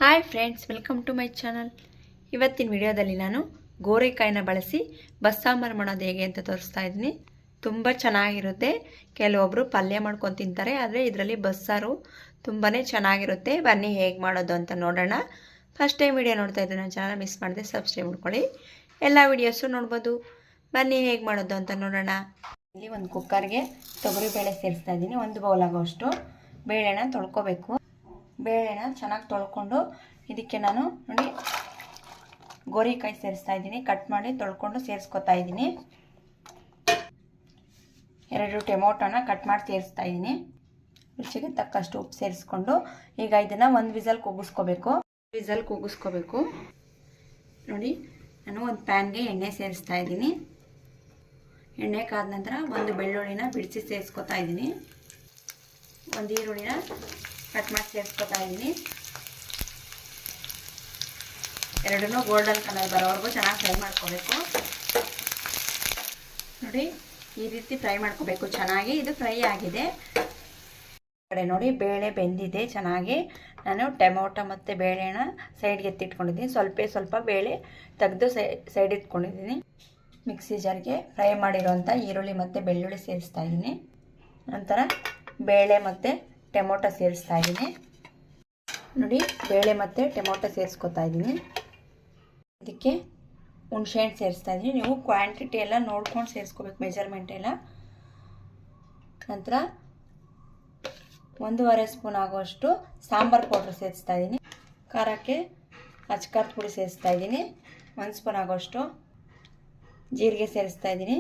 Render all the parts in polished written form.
Hi friends, welcome to my channel. ಇವತ್ತಿನ ವಿಡಿಯೋದಲ್ಲಿ ನಾನು ಗೋರೆಕಾಯಿನ ಬಳಸಿ ಬಸ್ಸಾಂಬಾರು ಮಾಡೋದು ಹೇಗೆ ಅಂತ ತೋರಿಸ್ತಾ ಇದ್ದೀನಿ. ತುಂಬ ಚೆನ್ನಾಗಿರುತ್ತೆ. ಕೆಲವೊಬ್ಬರು ಪಲ್ಯ ಮಾಡ್ಕೊಂಡು ತಿಂತಾರೆ, ಆದರೆ ಇದರಲ್ಲಿ ಬಸ್ಸಾರು ತುಂಬಾ ಚೆನ್ನಾಗಿರುತ್ತೆ. ಬನ್ನಿ ಹೇಗೆ ಮಾಡೋದು ಅಂತ ನೋಡೋಣ. ಫಸ್ಟ್ ಟೈಮ್ ವಿಡಿಯೋ ನೋಡ್ತಾ ಇದ್ದೀನಿ, ನನ್ನ ಚಾನಲ್ ಮಿಸ್ ಮಾಡಿದೆ ಸಬ್ಸ್ಕ್ರೈಬ್ ಮಾಡ್ಕೊಳ್ಳಿ. ಎಲ್ಲ ವಿಡಿಯೋಸು ನೋಡ್ಬೋದು. ಬನ್ನಿ ಹೇಗೆ ಮಾಡೋದು ಅಂತ ನೋಡೋಣ. ಇಲ್ಲಿ ಒಂದು ಕುಕ್ಕರ್ಗೆ ತೊಗರಿಬೇಳೆ ಸೇರಿಸ್ತಾ ಇದ್ದೀನಿ. 1 ಬೌಲ್ ಆಗೋಷ್ಟು ಬೇಳೆನ ತೊಳ್ಕೊಬೇಕು. ಬೇಳೆನ ಚೆನ್ನಾಗಿ ತೊಳ್ಕೊಂಡು ಇದಕ್ಕೆ ನಾನು ನೋಡಿ ಗೋರಿಕಾಯಿ ಸೇರಿಸ್ತಾ ಇದ್ದೀನಿ. ಕಟ್ ಮಾಡಿ ತೊಳ್ಕೊಂಡು ಸೇರಿಸ್ಕೊತಾ ಇದ್ದೀನಿ. 2 ಟೊಮೊಟೊನ ಕಟ್ ಮಾಡಿ ಸೇರಿಸ್ತಾ ಇದ್ದೀನಿ. ರುಚಿಗೆ ತಕ್ಕಷ್ಟು ಉಪ್ಪು ಸೇರಿಸ್ಕೊಂಡು ಈಗ ಇದನ್ನು 1 ವಿಸಲ್ ಕೂಗಿಸ್ಕೋಬೇಕು. ನೋಡಿ, ನಾನು ಒಂದು ಪ್ಯಾನ್ಗೆ ಎಣ್ಣೆ ಸೇರಿಸ್ತಾ ಇದ್ದೀನಿ. ಎಣ್ಣೆ ಕಾದ ನಂತರ 1 ಬೆಳ್ಳುಳ್ಳಿನ ಬಿಡಿಸಿ ಸೇರಿಸ್ಕೊತಾ ಇದ್ದೀನಿ. 1 ಈರುಳ್ಳಿನ ಕಟ್ ಮಾಡಿ ಸೇರಿಸ್ಕೊತಾ ಇದ್ದೀನಿ. ಎರಡನ್ನೂ ಗೋಲ್ಡನ್ ಕಲರ್ ಬರೋವರೆಗೂ ಚೆನ್ನಾಗಿ ಫ್ರೈ ಮಾಡ್ಕೋಬೇಕು. ನೋಡಿ, ಈ ರೀತಿ ಫ್ರೈ ಮಾಡ್ಕೋಬೇಕು ಚೆನ್ನಾಗಿ. ಇದು ಫ್ರೈ ಆಗಿದೆ. ಕಡೆ ನೋಡಿ ಬೇಳೆ ಬೆಂದಿದೆ ಚೆನ್ನಾಗಿ. ನಾನು ಟೊಮೊಟೊ ಮತ್ತು ಬೇಳೆನ ಸೈಡ್ಗೆ ಎತ್ತಿಟ್ಕೊಂಡಿದ್ದೀನಿ. ಸ್ವಲ್ಪ ಬೇಳೆ ತೆಗೆದು ಸೈಡ್ ಇಟ್ಕೊಂಡಿದ್ದೀನಿ. ಮಿಕ್ಸಿ ಜಾರ್ಗೆ ಫ್ರೈ ಮಾಡಿರೋಂಥ ಈರುಳ್ಳಿ ಮತ್ತು ಬೆಳ್ಳುಳ್ಳಿ ಸೇರಿಸ್ತಾ ಇದ್ದೀನಿ. ನಂತರ ಬೇಳೆ ಮತ್ತು ಟೊಮೊಟೊ ಸೇರಿಸ್ತಾ ಇದ್ದೀನಿ. ನೋಡಿ, ಬೇಳೆ ಮತ್ತು ಟೊಮೊಟೊ ಸೇರಿಸ್ಕೊತಾ ಇದ್ದೀನಿ. ಇದಕ್ಕೆ ಹುಣಸೆಹಣ್ಣು ಸೇರಿಸ್ತಾ ಇದ್ದೀನಿ. ನೀವು ಕ್ವಾಂಟಿಟಿ ಎಲ್ಲ ನೋಡ್ಕೊಂಡು ಸೇರಿಸ್ಕೋಬೇಕು, ಮೆಜರ್ಮೆಂಟ್ ಎಲ್ಲ. ನಂತರ 1.5 ಸ್ಪೂನ್ ಆಗುವಷ್ಟು ಸಾಂಬಾರು ಪೌಡ್ರ್ ಸೇರಿಸ್ತಾ ಇದ್ದೀನಿ. ಖಾರಕ್ಕೆ ಅಚ್ಕಾರದ ಪುಡಿ ಸೇರಿಸ್ತಾ ಇದ್ದೀನಿ. 1 ಸ್ಪೂನ್ ಆಗೋಷ್ಟು ಜೀರಿಗೆ ಸೇರಿಸ್ತಾ ಇದ್ದೀನಿ.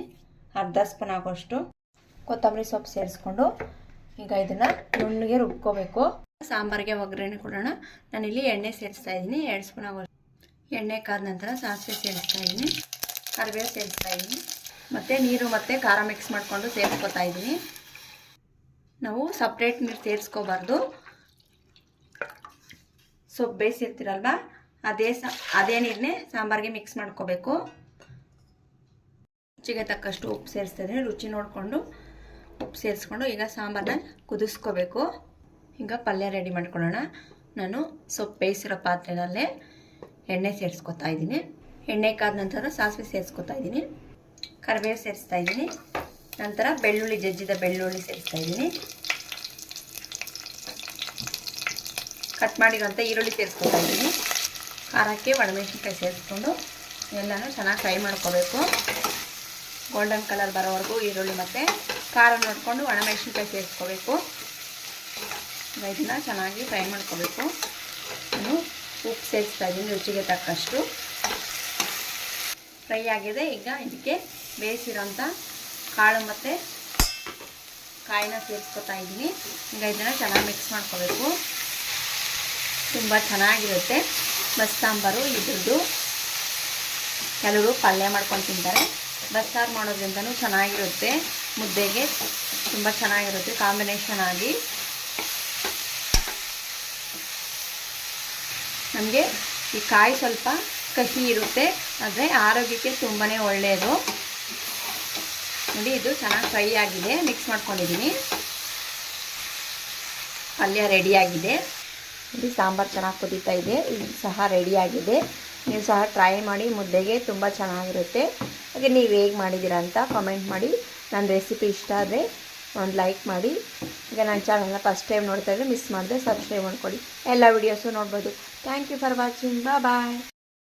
ಅರ್ಧ ಸ್ಪೂನ್ ಆಗೋಷ್ಟು ಕೊತ್ತಂಬರಿ ಸೊಪ್ಪು ಸೇರಿಸ್ಕೊಂಡು ಈಗ ಇದನ್ನು ನುಣ್ಣಗೆ ರುಬ್ಕೋಬೇಕು. ಸಾಂಬಾರಿಗೆ ಒಗ್ಗರಣೆ ಕೊಡೋಣ. ನಾನಿಲ್ಲಿ ಎಣ್ಣೆ ಸೇರಿಸ್ತಾ ಇದ್ದೀನಿ. 2 ಸ್ಪೂನ್ ಆಗೋಷ್ಟು ಎಣ್ಣೆ ಕಾದ ನಂತರ ಸಾಸಿವೆ ಸೇರಿಸ್ತಾ ಇದ್ದೀನಿ. ಕರಿಬೇವು ಸೇರಿಸ್ತಾ ಇದ್ದೀನಿ. ಮತ್ತು ನೀರು ಮತ್ತು ಖಾರ ಮಿಕ್ಸ್ ಮಾಡಿಕೊಂಡು ಸೇರಿಸ್ಕೊತಾ ಇದ್ದೀನಿ. ನಾವು ಸಪ್ರೇಟ್ ನೀರು ಸೇರಿಸ್ಕೋಬಾರ್ದು. ಸೊಪ್ಪು ಬೇಯಿಸಿರ್ತೀರಲ್ವ, ಅದೇ ನೀರನ್ನೇ ಸಾಂಬಾರಿಗೆ ಮಿಕ್ಸ್ ಮಾಡ್ಕೋಬೇಕು. ರುಚಿಗೆ ತಕ್ಕಷ್ಟು ಉಪ್ಪು ಸೇರಿಸ್ತಾ ಇದ್ದೀನಿ. ರುಚಿ ನೋಡಿಕೊಂಡು ಉಪ್ಪು ಸೇರಿಸ್ಕೊಂಡು ಈಗ ಸಾಂಬಾರನ್ನ ಕುದಿಸ್ಕೋಬೇಕು. ಈಗ ಪಲ್ಯ ರೆಡಿ ಮಾಡ್ಕೊಳ್ಳೋಣ. ನಾನು ಸೊಪ್ಪು ಬೇಯಿಸಿರೋ ಪಾತ್ರೆಯಲ್ಲೇ ಎಣ್ಣೆ ಸೇರಿಸ್ಕೊತಾ ಇದ್ದೀನಿ. ಎಣ್ಣೆ ಕಾದ ನಂತರ ಸಾಸಿವೆ ಸೇರಿಸ್ಕೊತಾ ಇದ್ದೀನಿ. ಕರಿಬೇವು ಸೇರಿಸ್ತಾ ಇದ್ದೀನಿ. ನಂತರ ಜಜ್ಜಿದ ಬೆಳ್ಳುಳ್ಳಿ ಸೇರಿಸ್ತಾ ಇದ್ದೀನಿ. ಕಟ್ ಮಾಡಿರೋಂಥ ಈರುಳ್ಳಿ ಸೇರಿಸ್ಕೊತಾ ಇದ್ದೀನಿ. ಖಾರಕ್ಕೆ ಒಣಮೆಣಸಿನ್ಕಾಯಿ ಸೇರಿಸ್ಕೊಂಡು ಎಲ್ಲನೂ ಚೆನ್ನಾಗಿ ಫ್ರೈ ಮಾಡ್ಕೋಬೇಕು. ಗೋಲ್ಡನ್ ಕಲರ್ ಬರೋವರೆಗೂ ಈರುಳ್ಳಿ ಮತ್ತು ಖಾರ ನೋಡಿಕೊಂಡು ಒಣಮೆಣಸಿನ್ಕಾಯಿ ಸೇರಿಸ್ಕೋಬೇಕು. ಇದನ್ನು ಚೆನ್ನಾಗಿ ಫ್ರೈ ಮಾಡ್ಕೋಬೇಕು. ನಾನು ಉಪ್ಪು ಸೇರಿಸ್ತಾ ಇದ್ದೀನಿ ರುಚಿಗೆ ತಕ್ಕಷ್ಟು. ಫ್ರೈ ಆಗಿದೆ. ಈಗ ಇದಕ್ಕೆ ಬೇಯಿಸಿರೋಂಥ ಕಾಳು ಮತ್ತು ಕಾಯಿನ ಸೇರಿಸ್ಕೊತಾ ಇದ್ದೀನಿ. ಈಗ ಇದನ್ನು ಚೆನ್ನಾಗಿ ಮಿಕ್ಸ್ ಮಾಡ್ಕೋಬೇಕು. ತುಂಬ ಚೆನ್ನಾಗಿರುತ್ತೆ ಬಸ್ಸಾಂಬಾರು. ಇದ್ರದ್ದು ಕೆಲವರು ಪಲ್ಯ ಮಾಡ್ಕೊಂಡು ತಿಂತಾರೆ. ಬಸ್ಸಾರು ಮಾಡೋದ್ರಿಂದನೂ ಚೆನ್ನಾಗಿರುತ್ತೆ. ಮುದ್ದೆಗೆ ತುಂಬ ಚೆನ್ನಾಗಿರುತ್ತೆ ಕಾಂಬಿನೇಷನ್ ಆಗಿ. ನಮಗೆ ಈ ಕಾಯಿ ಸ್ವಲ್ಪ ಕಹಿ ಇರುತ್ತೆ, ಆದರೆ ಆರೋಗ್ಯಕ್ಕೆ ತುಂಬಾ ಒಳ್ಳೆಯದು. ನೋಡಿ, ಇದು ಚೆನ್ನಾಗಿ ಫ್ರೈ ಆಗಿದೆ. ಮಿಕ್ಸ್ ಮಾಡ್ಕೊಂಡಿದ್ದೀನಿ. ಪಲ್ಯ ರೆಡಿಯಾಗಿದೆ. ನೋಡಿ, ಸಾಂಬಾರು ಚೆನ್ನಾಗಿ ಕುದೀತಾ ಇದೆ. ಇದು ಸಹ ರೆಡಿಯಾಗಿದೆ. ನೀವು ಸಹ ಟ್ರೈ ಮಾಡಿ. ಮುದ್ದೆಗೆ ತುಂಬ ಚೆನ್ನಾಗಿರುತ್ತೆ. ಹಾಗೆ ನೀವು ಹೇಗೆ ಮಾಡಿದ್ದೀರಾ ಅಂತ ಕಾಮೆಂಟ್ ಮಾಡಿ. ನನ್ನ ರೆಸಿಪಿ ಇಷ್ಟ ಆದರೆ ಒಂದು ಲೈಕ್ ಮಾಡಿ. ಈಗ ನನ್ನ ಚಾನಲ್ನ ಫಸ್ಟ್ ಟೈಮ್ ನೋಡ್ತಾ ಇದ್ದರೆ ಮಿಸ್ ಮಾಡಿದೆ ಸಬ್ಸ್ಕ್ರೈಬ್ ಮಾಡ್ಕೊಳ್ಳಿ. ಎಲ್ಲ ವೀಡಿಯೋಸು ನೋಡ್ಬೋದು. Thank you for watching. Bye.